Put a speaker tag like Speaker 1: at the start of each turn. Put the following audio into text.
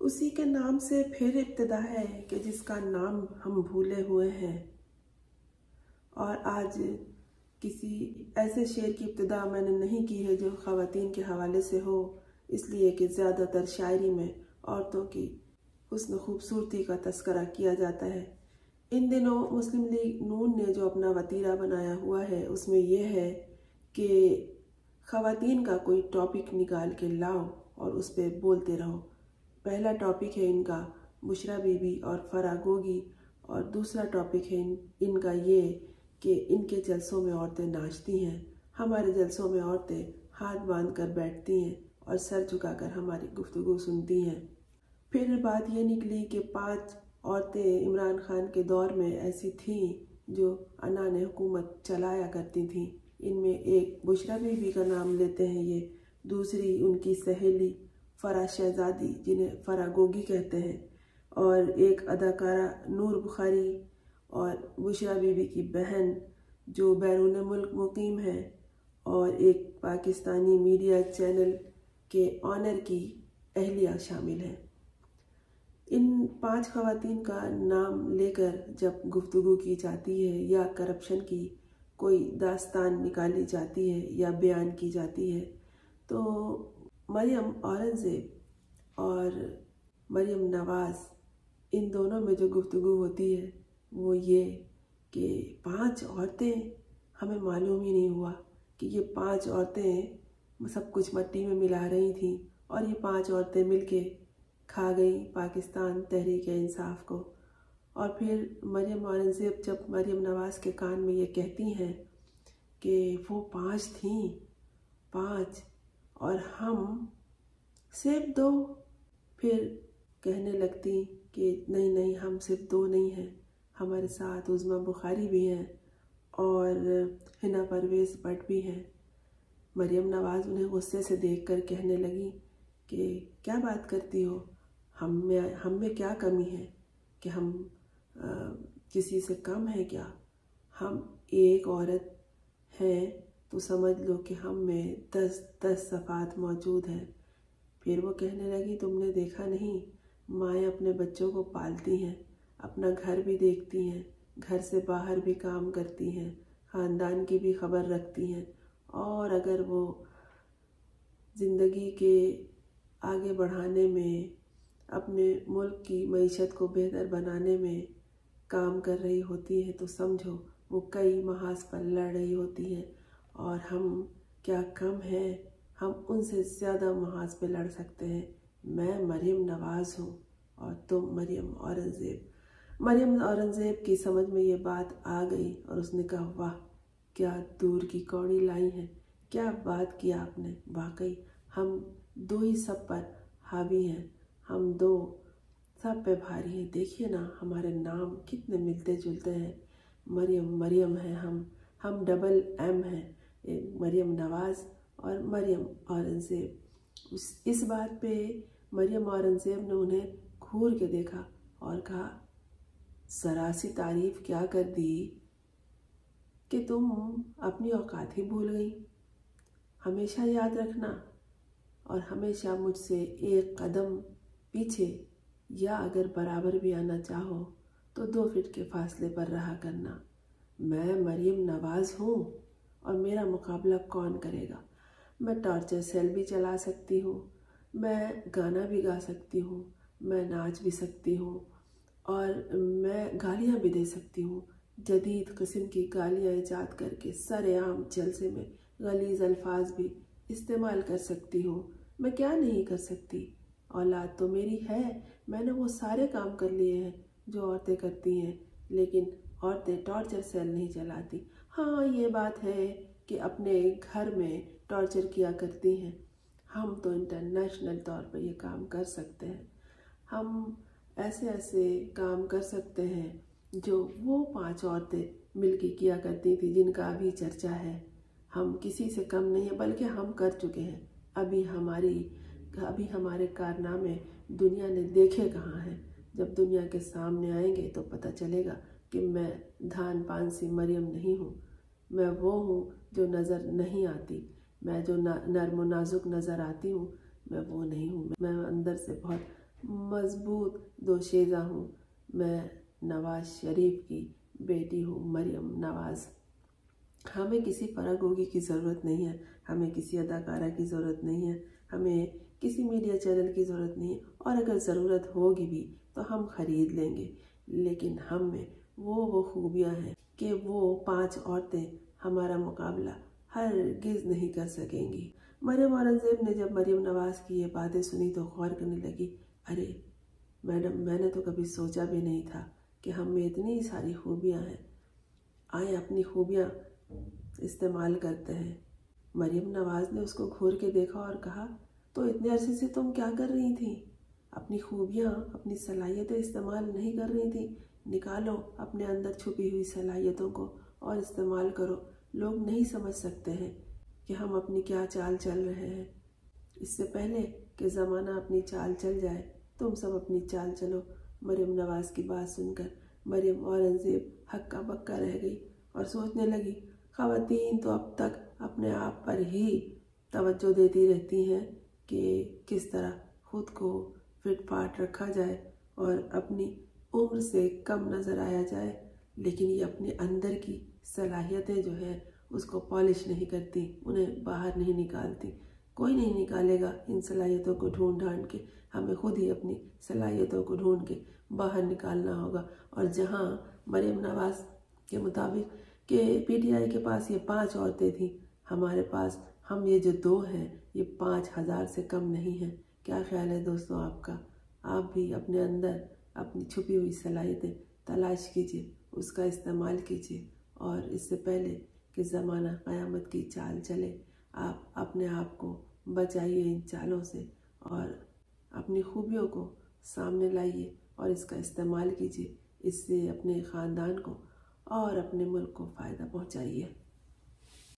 Speaker 1: उसी के नाम से फिर इब्तिदा है कि जिसका नाम हम भूले हुए हैं। और आज किसी ऐसे शेर की इब्तिदा मैंने नहीं की है जो ख़वातीन के हवाले से हो, इसलिए कि ज़्यादातर शायरी में औरतों की हुस्न खूबसूरती का तस्करा किया जाता है। इन दिनों मुस्लिम लीग नून ने जो अपना वतीरा बनाया हुआ है उसमें यह है कि ख़वातीन का कोई टॉपिक निकाल के लाओ और उस पर बोलते रहो। पहला टॉपिक है इनका बुशरा बीबी और फराह गोगी, और दूसरा टॉपिक है इनका ये कि इनके जलसों में औरतें नाचती हैं। हमारे जलसों में औरतें हाथ बांध कर बैठती हैं और सर झुकाकर हमारी गुफ्तगू सुनती हैं। फिर बात ये निकली कि 5 औरतें इमरान खान के दौर में ऐसी थीं जो अनाने हुकूमत चलाया करती थीं। इनमें एक बुशरा बीबी का नाम लेते हैं ये, दूसरी उनकी सहेली फराह शहजादी जिन्हें फराह गोगी कहते हैं, और एक अदाकारा नूर बुखारी, और बुशरा बीबी की बहन जो बैरून मुल्क मुकीम है, और एक पाकिस्तानी मीडिया चैनल के ऑनर की अहलिया शामिल है। इन 5 ख़वातीन का नाम लेकर जब गुफ्तगू की जाती है या करप्शन की कोई दास्तान निकाली जाती है या बयान की जाती है, तो मरियम औरंगज़ेब और मरियम नवाज़, इन दोनों में जो गुफ्तगू होती है वो ये कि 5 औरतें, हमें मालूम ही नहीं हुआ कि ये 5 औरतें सब कुछ मट्टी में मिला रही थीं और ये 5 औरतें मिलके खा गई पाकिस्तान तहरीक इंसाफ को। और फिर मरियम औरंगज़ेब जब मरियम नवाज़ के कान में ये कहती हैं कि वो 5 थीं, 5 और हम सिर्फ 2, फिर कहने लगती कि नहीं नहीं, हम सिर्फ 2 नहीं हैं, हमारे साथ उज़्मा बुखारी भी हैं और हिना परवेज़ भट्ट भी हैं। मरियम नवाज़ उन्हें गुस्से से देखकर कहने लगी कि क्या बात करती हो, हम में क्या कमी है कि हम किसी से कम है क्या? हम एक औरत हैं तो समझ लो कि हम में 10 सफ़ात मौजूद हैं। फिर वो कहने लगी, तुमने देखा नहीं, माएँ अपने बच्चों को पालती हैं, अपना घर भी देखती हैं, घर से बाहर भी काम करती हैं, ख़ानदान की भी खबर रखती हैं, और अगर वो ज़िंदगी के आगे बढ़ाने में, अपने मुल्क की मईशत को बेहतर बनाने में काम कर रही होती है तो समझो वो कई महाज पर लड़ रही होती हैं। और हम क्या कम हैं, हम उनसे ज़्यादा महाज पे लड़ सकते हैं। मैं मरियम नवाज़ हूँ और तुम मरियम औरंगज़ेब। मरियम औरंगज़ेब की समझ में ये बात आ गई और उसने कहा, वाह क्या दूर की कौड़ी लाई हैं, क्या बात किया आपने। वाकई हम 2 ही सब पर हावी हैं, हम 2 सब पे भारी हैं। देखिए ना, हमारे नाम कितने मिलते जुलते हैं। मरियम मरियम है, हम डबल M हैं, मरियम नवाज़ और मरियम औरंगज़ेब। इस बात पे मरियम औरंगज़ेब ने उन्हें घूर के देखा और कहा, ज़रा सी तारीफ़ क्या कर दी कि तुम अपनी औकात ही भूल गई। हमेशा याद रखना और हमेशा मुझसे एक कदम पीछे या अगर बराबर भी आना चाहो तो 2 फीट के फासले पर रहा करना। मैं मरियम नवाज़ हूँ और मेरा मुकाबला कौन करेगा। मैं टॉर्चर सेल भी चला सकती हूँ, मैं गाना भी गा सकती हूँ, मैं नाच भी सकती हूँ और मैं गालियाँ भी दे सकती हूँ। जदीद किस्म की गालियाँ ईजाद करके सरेआम जलसे में गलीज़ अल्फाज भी इस्तेमाल कर सकती हूँ। मैं क्या नहीं कर सकती। औलाद तो मेरी है, मैंने वो सारे काम कर लिए हैं जो औरतें करती हैं, लेकिन औरतें टॉर्चर सेल नहीं चलाती। हाँ, ये बात है कि अपने घर में टॉर्चर किया करती हैं। हम तो इंटरनेशनल तौर पर ये काम कर सकते हैं। हम ऐसे ऐसे काम कर सकते हैं जो वो 5 औरतें मिलके किया करती थी जिनका अभी चर्चा है। हम किसी से कम नहीं है, बल्कि हम कर चुके हैं। अभी हमारे कारनामे दुनिया ने देखे कहाँ हैं। जब दुनिया के सामने आएंगे तो पता चलेगा कि मैं धान पान सी मरियम नहीं हूँ। मैं वो हूँ जो नज़र नहीं आती, मैं जो नर्म नाजुक नज़र आती हूँ, मैं वो नहीं हूँ। मैं अंदर से बहुत मजबूत दोशीज़ा हूँ। मैं नवाज शरीफ की बेटी हूँ, मरियम नवाज। हमें किसी फरागोगी की ज़रूरत नहीं है, हमें किसी अदाकारा की ज़रूरत नहीं है, हमें किसी मीडिया चैनल की ज़रूरत नहीं है, और अगर ज़रूरत होगी भी तो हम ख़रीद लेंगे। लेकिन हम में वो खूबियाँ हैं कि वो 5 औरतें हमारा मुकाबला हरगिज़ नहीं कर सकेंगी। मरियम औरंगज़ेब ने जब मरियम नवाज़ की ये बातें सुनी तो गौर करने लगी, अरे मैडम, मैंने तो कभी सोचा भी नहीं था कि हम में इतनी सारी खूबियाँ हैं। आए अपनी खूबियाँ इस्तेमाल करते हैं। मरियम नवाज़ ने उसको घूर के देखा और कहा, तो इतने अरसे से तुम क्या कर रही थी? अपनी खूबियाँ, अपनी सलाहियतें इस्तेमाल नहीं कर रही थी? निकालो अपने अंदर छुपी हुई सलाहियतों को और इस्तेमाल करो। लोग नहीं समझ सकते हैं कि हम अपनी क्या चाल चल रहे हैं। इससे पहले कि ज़माना अपनी चाल चल जाए, तुम सब अपनी चाल चलो। मरियम नवाज़ की बात सुनकर मरियम औरंगज़ेब हक्का बक्का रह गई और सोचने लगी, ख़वातीन तो अब तक अपने आप पर ही तवज्जो देती रहती हैं कि किस तरह ख़ुद को फिट फाट रखा जाए और अपनी उम्र से कम नज़र आया जाए, लेकिन ये अपने अंदर की सलाहियतें जो है उसको पॉलिश नहीं करती, उन्हें बाहर नहीं निकालती। कोई नहीं निकालेगा इन सलाहियतों को ढूंढ ढांढ के, हमें खुद ही अपनी सलाहियतों को ढूंढ के बाहर निकालना होगा। और जहां मरियम नवाज़ के मुताबिक कि पीटीआई के पास ये 5 औरतें थीं, हमारे पास हम ये जो 2 हैं ये 5000 से कम नहीं हैं। क्या ख्याल है दोस्तों आपका? आप भी अपने अंदर अपनी छुपी हुई सलाहियतें तलाश कीजिए, उसका इस्तेमाल कीजिए, और इससे पहले कि ज़माना क़यामत की चाल चले, आप अपने आप को बचाइए इन चालों से और अपनी खूबियों को सामने लाइए और इसका इस्तेमाल कीजिए। इससे अपने ख़ानदान को और अपने मुल्क को फ़ायदा पहुंचाइए।